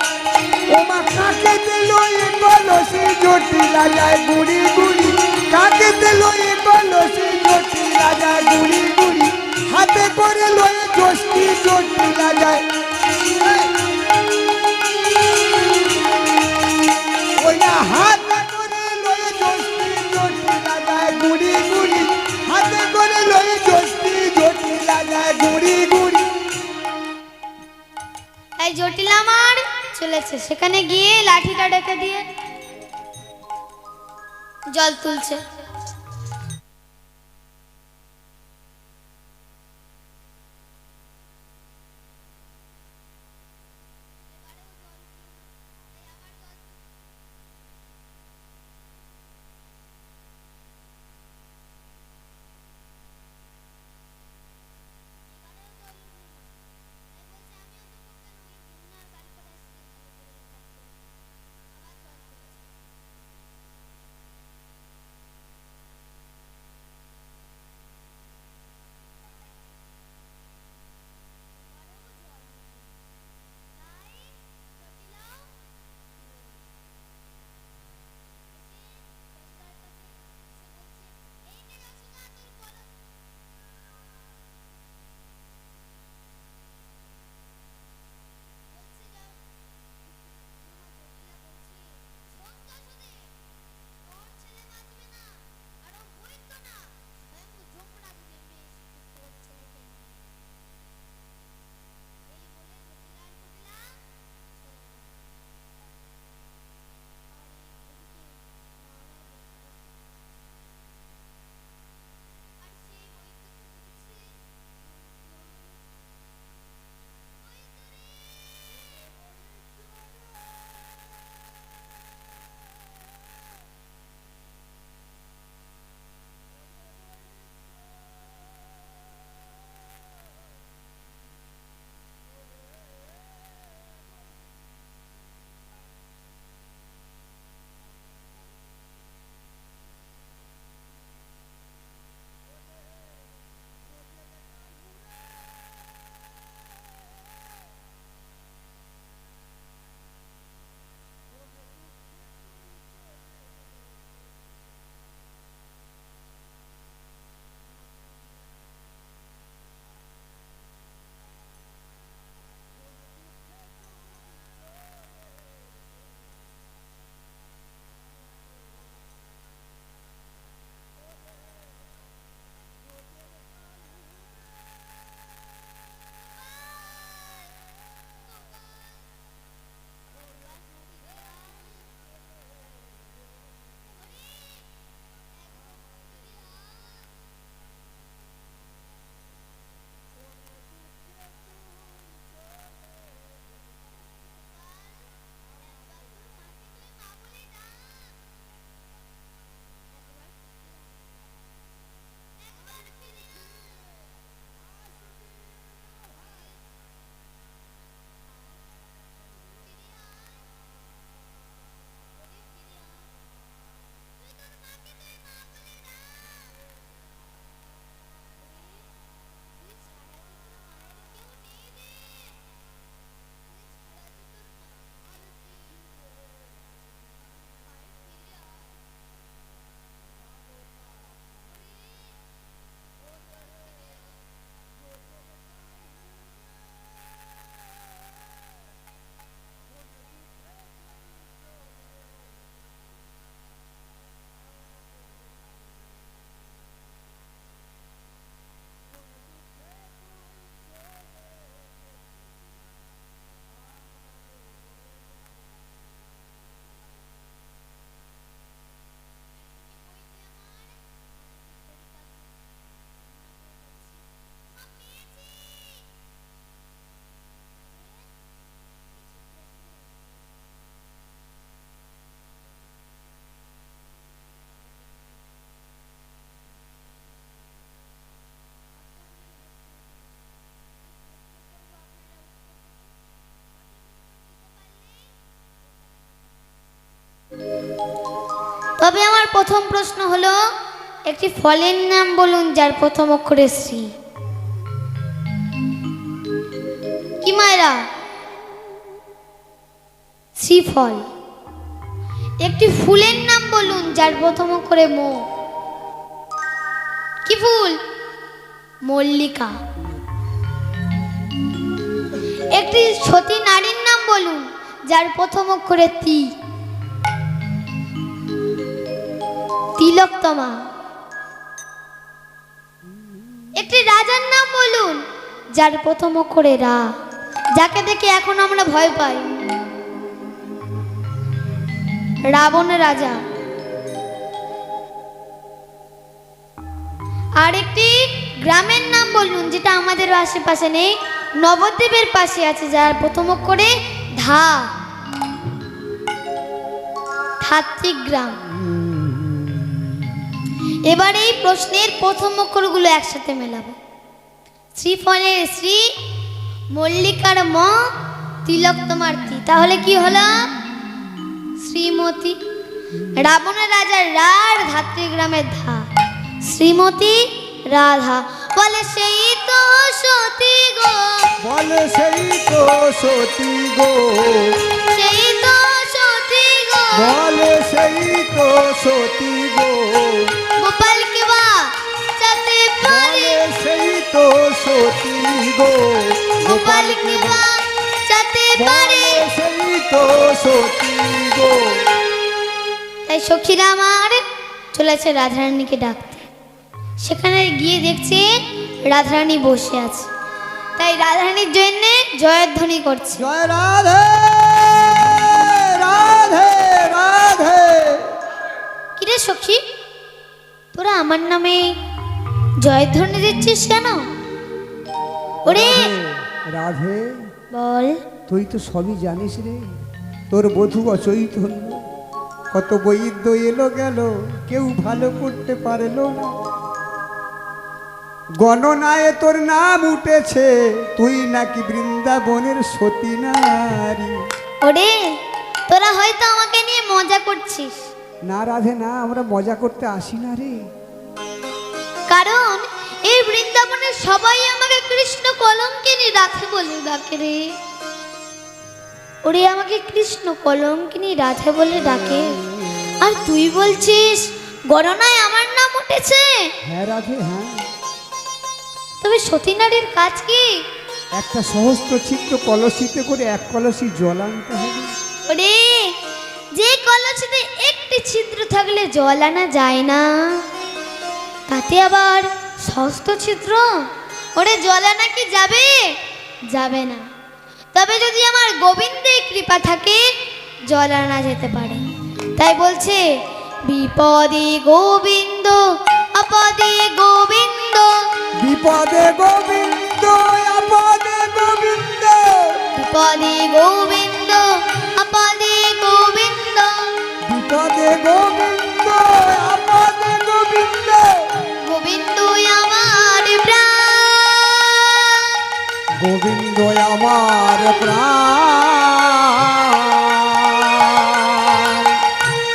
ওমা কাকে দিল এ কলসি, জটিলা যায় গুড়ি গুড়ি, কাকে দিল এ কলসি, জটিলা যায় গুড়ি গুড়ি, হাতে করে লয়ে জষ্টি, জটিলা যায় ওই না, হাতে করে লয়ে জষ্টি, জটিলা যায় গুড়ি গুড়ি, হাতে করে লয়ে জষ্টি, জটিলা যায় গুড়ি গুড়ি। তাই জটিল আমার চলেছে, সেখানে গিয়ে লাঠিটা রেখে দিয়ে জল তুলছে। তবে আমার প্রথম প্রশ্ন হলো, একটি ফলের নাম বলুন যার প্রথম অক্ষরে শ্রী। কি মায়েরা? শ্রীফল। একটি ফুলের নাম বলুন যার প্রথম অক্ষরে মো। কি ফুল? মল্লিকা। একটি সতী নারীর নাম বলুন যার প্রথম অক্ষরে তি। তিলোত্তমা। একটি রাজার নাম বলুন যার প্রথম অক্ষরে রা, যাকে দেখে এখন আমরা ভয় পাই। রাবণ রাজা। আর একটি গ্রামের নাম বলুন যেটা আমাদের আশেপাশে নেই, নবদ্বীপের পাশে আছে, যার প্রথম অক্ষরে ধা। ধাত্রিক গ্রাম। এবার এই প্রশ্নের প্রথম অক্ষরগুলো একসাথে মেলাবো। শ্রীফলের শ্রী, মল্লিকার ম, তিলোত্তমার তি, তাহলে কি হলো? শ্রীমতী। রাবণের রাজার রা, ধাত্রী গ্রামের ধা, শ্রীমতী রাধা। বলে সেই তো সতী গো, বলে সেই তো সতী গো, সেই তো সতী গো, বলে সেই তো সতী গো, গোপাল কে বা চাতে পারে, বলে সেই তো সতী গো, গোপাল কে বা চাতে পারে। বলে সেই তো সতী গো। তাই সখীরা আমার চলেছে রাধারানীকে ডাকতে। সেখানে গিয়ে দেখছে রাধারানী বসে আছে, তাই রাধারানীর জন্য জয়ধ্বনি করছে। জয় রাধে রাধে রাধে। কিরে সখী, তোরা আমার নামে জয়ধ্বনি দিচ্ছিস কেন? ওরে রাধে, বল। তুই তো সবই জানিস রে, তোর বধূ অচৈতন্য, কত বৈদ্য এলো গেল, কেউ ভালো করতে পারলো না। গণনায় তোর নাম উঠেছে, তুই নাকি বৃন্দাবনের সতী নারী। ওরে, তোরা হয়তো আমাকে নিয়ে মজা করছিস। না রাধে না, আমরা মজা করতে আসি না রে। কারণ এই বৃন্দাবনের সবাই আমাকে কৃষ্ণ কলঙ্কিনী রাধে বলে ডাকে রে। ওরে, আমাকে কৃষ্ণ কলঙ্কিনী রাধে বলে ডাকে, আর তুই বলছিস গণনায় আমার নাম উঠেছে। হ্যাঁ রাধে হ্যাঁ। তবে সতী নারীর কাজ কি? একটা সহস্র চিত্র কলসিতে করে এক কলসি জল আনতে হবে। ওরে, যে কলসিতে একটি ছিদ্র থাকলে জল আনা যায় না, তাতে আবার সহস্র ছিদ্র? ওরে, জল আনা কি যাবে? যাবে না। তবে যদি আমার গোবিন্দের কৃপা থাকে, জল আনা যেতে পারে। তাই বলছে, বিপদে গোবিন্দ, আপদে গোবিন্দ, বিপদে গোবিন্দ, আপদে গোবিন্দ, বিপদে গোবিন্দ, আপদে গোবিন্দ, বিপদে গোবিন্দ, আপদে গোবিন্দ, গোবিন্দ আমার প্রাণ, গোবিন্দ আমার প্রাণ।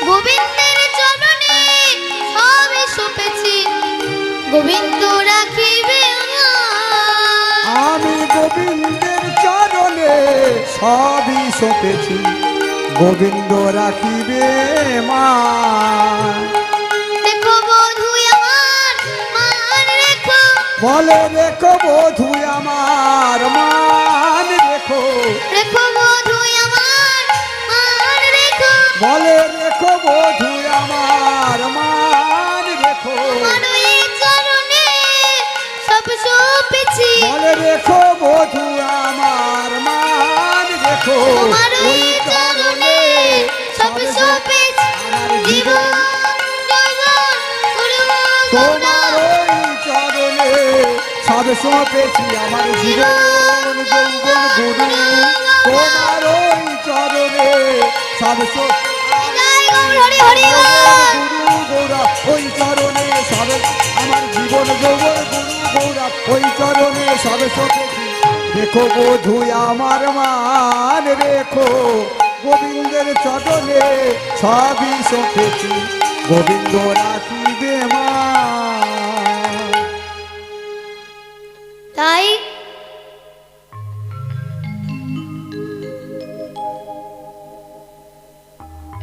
গোবিন্দের চরণে সবে সপেছি, গোবিন্দ রাখিবে আমার। আমি গোবিন্দের চরণে সবই সপেছি, গোবিন্দ রাখিবে মা। দেখো বধূ আমার মান রেখো, বলে রেখো বধূ আমার মান রেখো, রেখো বধূ আমার মান রেখো, বলে রেখো বধূ আমার মান রেখো, আমার ওই চরণে সব সপেছি, বলে রেখো বধূ আমার মান রেখো, তোমার ওই চরণে সব সপেছি, জীবন যৌবন গুরু তোমার ওই চরণে সব সপেছি, আমার জীবন যৌবন গুরু, তোমার ওই চরণে সব জয় গৌর হরি হরি বল। গুরু গৌরা, ওই চরণে সব আমার জীবন যৌবন গুরু গৌরা, ওই চরণে সব সপেছি, রেখো বধূ আমার মান রেখো, গোবিন্দের চরণে সবই সপেছি, গোবিন্দ রাখিবে মা। তাই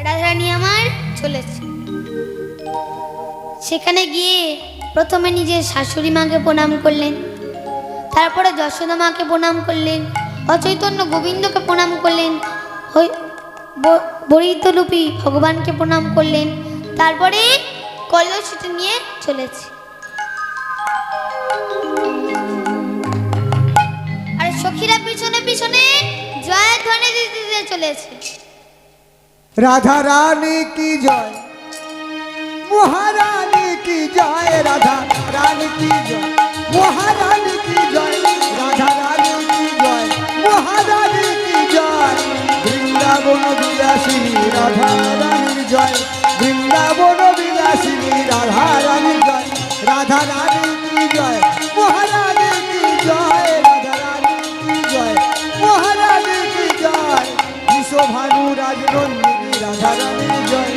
রাধারানী আমার চলেছে। সেখানে গিয়ে প্রথমে নিজের শাশুড়ি মাকে প্রণাম করলেন, তারপরে যশোদা মাকে প্রণাম করলেন, অচৈতন্য গোবিন্দকে প্রণাম করলেন, বরিতরূপী ভগবানকে প্রণাম করলেন, তারপরে কলসিটি নিয়ে চলেছে। আর সখীরা পিছনে পিছনে জয়ধ্বনি দিতে দিতে চলেছে। রাধা রানী কি জয়, মহারানী কি জয়, রাধা রানী কি জয়, মহারানী কি জয়, রাধা রানী কি জয়, মহারানী কি জয়। বৃন্দাবন বিলাসিনী রাধা রানীর জয়, বৃন্দাবন বিলাসিনী রাধা রানীর জয়, রাধা রানী কি জয়, মহারানী কি জয়, রাধা রানী কি জয়, মহারানী কি জয়। বিশ্বভানু রাজনন্দিনী রাধা রানীর জয়,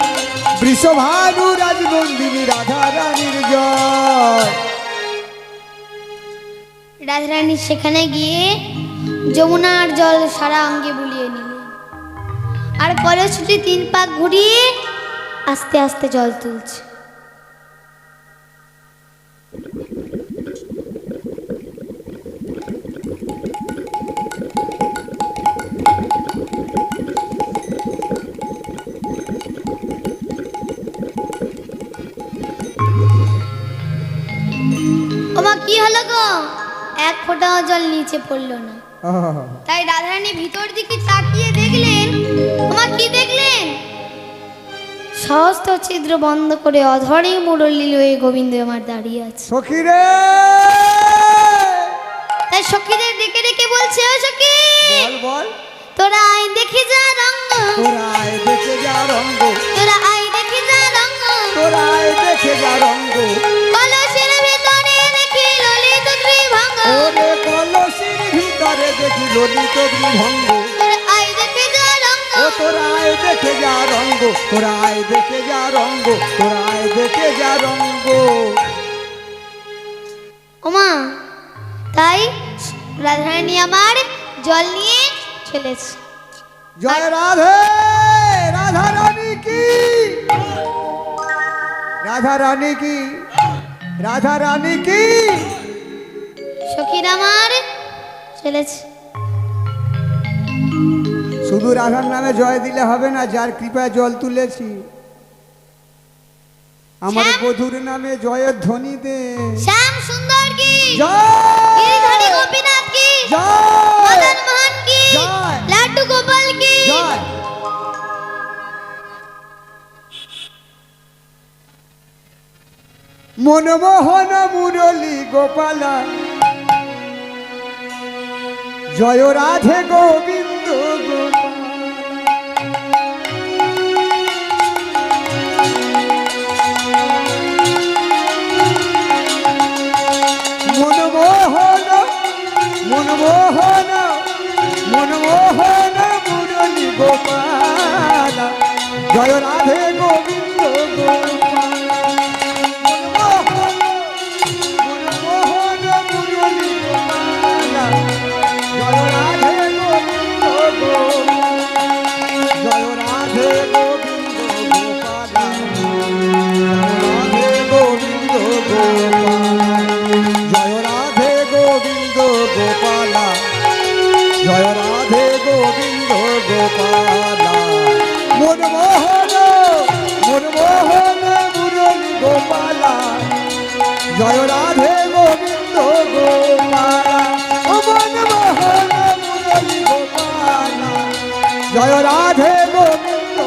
বৃষভানু রাজনন্দিনী রাধা রানীর জয়। রাধারানী সেখানে গিয়ে যমুনার জল সারা অঙ্গে বুলিয়ে নিলেন, আর কলসিটি 3 পাক ঘুরিয়ে আস্তে আস্তে জল তুলছে। ওমা কি হলো গো, এক ফোঁটাও জল নিচে পড়লো না। তাই রাধারানী ভিতর দিকে তাকিয়ে দেখলেন, ওমা কি দেখলেন, সমস্ত ছিদ্র বন্ধ করে অধরে মুরলী লয়ে গোবিন্দ আমার দাঁড়িয়ে আছে। সখীরে, তাই সখীদের ডেকে ডেকে বলছে, ও সখী বল বল, তোরা আয় দেখে যা রঙ্গ, তোরা আয় দেখে যা রঙ্গ, তোরা আয় দেখে যা রঙ্গ, তোরা আয় দেখে যা রঙ্গ। কলসের ভিতরে দেখি ললিত ত্রিভঙ্গ, ওরে কলসির ভিতরে দেখি ললিত ত্রিভঙ্গ। তোরা আয় দেখে যা রঙ্গ, ও তোরা আয় দেখে যা রঙ্গ, তোরা আয় দেখে যা রঙ্গ, তোরা আয় দেখে যা রঙ্গ। ওমা তাই রাধারানী আমার জল নিয়ে চলেছে। জয় রাধে, রাধা রানী কি, রাধা রানী কি, রাধা রানী কি। সখীর আমার চলেছে। শুধু রাধার নামে জয় দিলে হবে না, যার কৃপায় জল তুলেছি। আমার বধুর নামে জয়ের ধ্বনি দে। শ্যাম সুন্দর কি, জয়, গিরিধারী গোপীনাথ কি, জয়, মদন মোহন কি, জয়, লাড্ডু গোপাল কি। জয়। মনমোহন মুরলী গোপালা, জয় রাধে গোবিন্দ গোপাল। মনমোহন, মনমোহন, মনমোহন মুরলী গোপাল, জয় রাধে গোবিন্দ গোপাল। মনমোহন মুরলী গোপাল, জয় রাধে গোবিন্দ গোপাল, জয় রাধে গোবিন্দ গোপাল, রাধে গোবিন্দ গোপাল, জয় রাধে গোবিন্দ গোপাল, জয় রাধে গোবিন্দ গোপাল। মনমোহন, মনমোহন মুরলী গোপাল, জয় রাধে গোবিন্দ গোপাল। ও মনমোহন মুরলী গোপাল, জয় রাধে গোবিন্দ।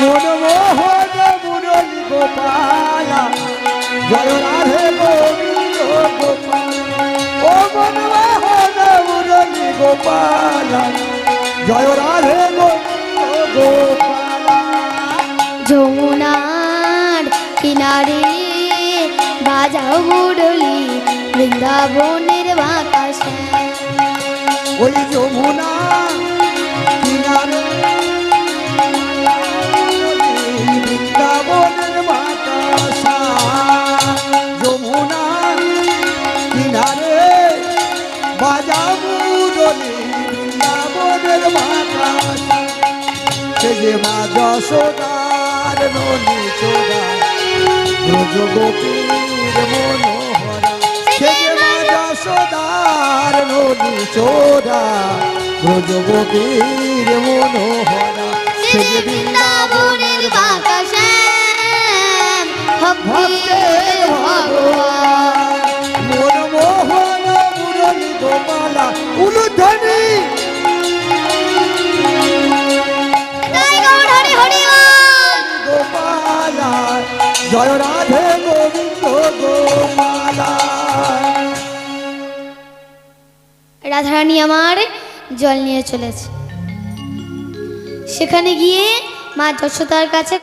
মনমোহন মুরলী গোপাল, জয় রাধে গোবিন্দ গোপাল। গোপালা জয় রাধে গোবিন্দ গোপালা। যমুনার কিনারে বাজাও মুরলি বৃন্দাবনের বাতাসে। ওই যমুনা কিনারে বৃন্দাবনের বাতাসা, যমুনা কিনারে বাজাবো দোলে বৃন্দাবনের বাতাসা। সে যে মা যশোদার ননি চোদা ব্রজ গোপীর মনোহরা, সে যে মা যশোদার ননি চোদা ব্রজ গোপীর মনোহরা, সে যে বৃন্দাবনের বাতাসে ভক্তের ভগবান। মনমোহন মুরলী গোপালা উলুধ্বনি জয় গৌর হরি হরি বল। গোপালা জয় রাধে গোবিন্দ গোপালা। রাধারানী আমার জল নিয়ে চলেছে। সেখানে গিয়ে মা যশোদার কাছে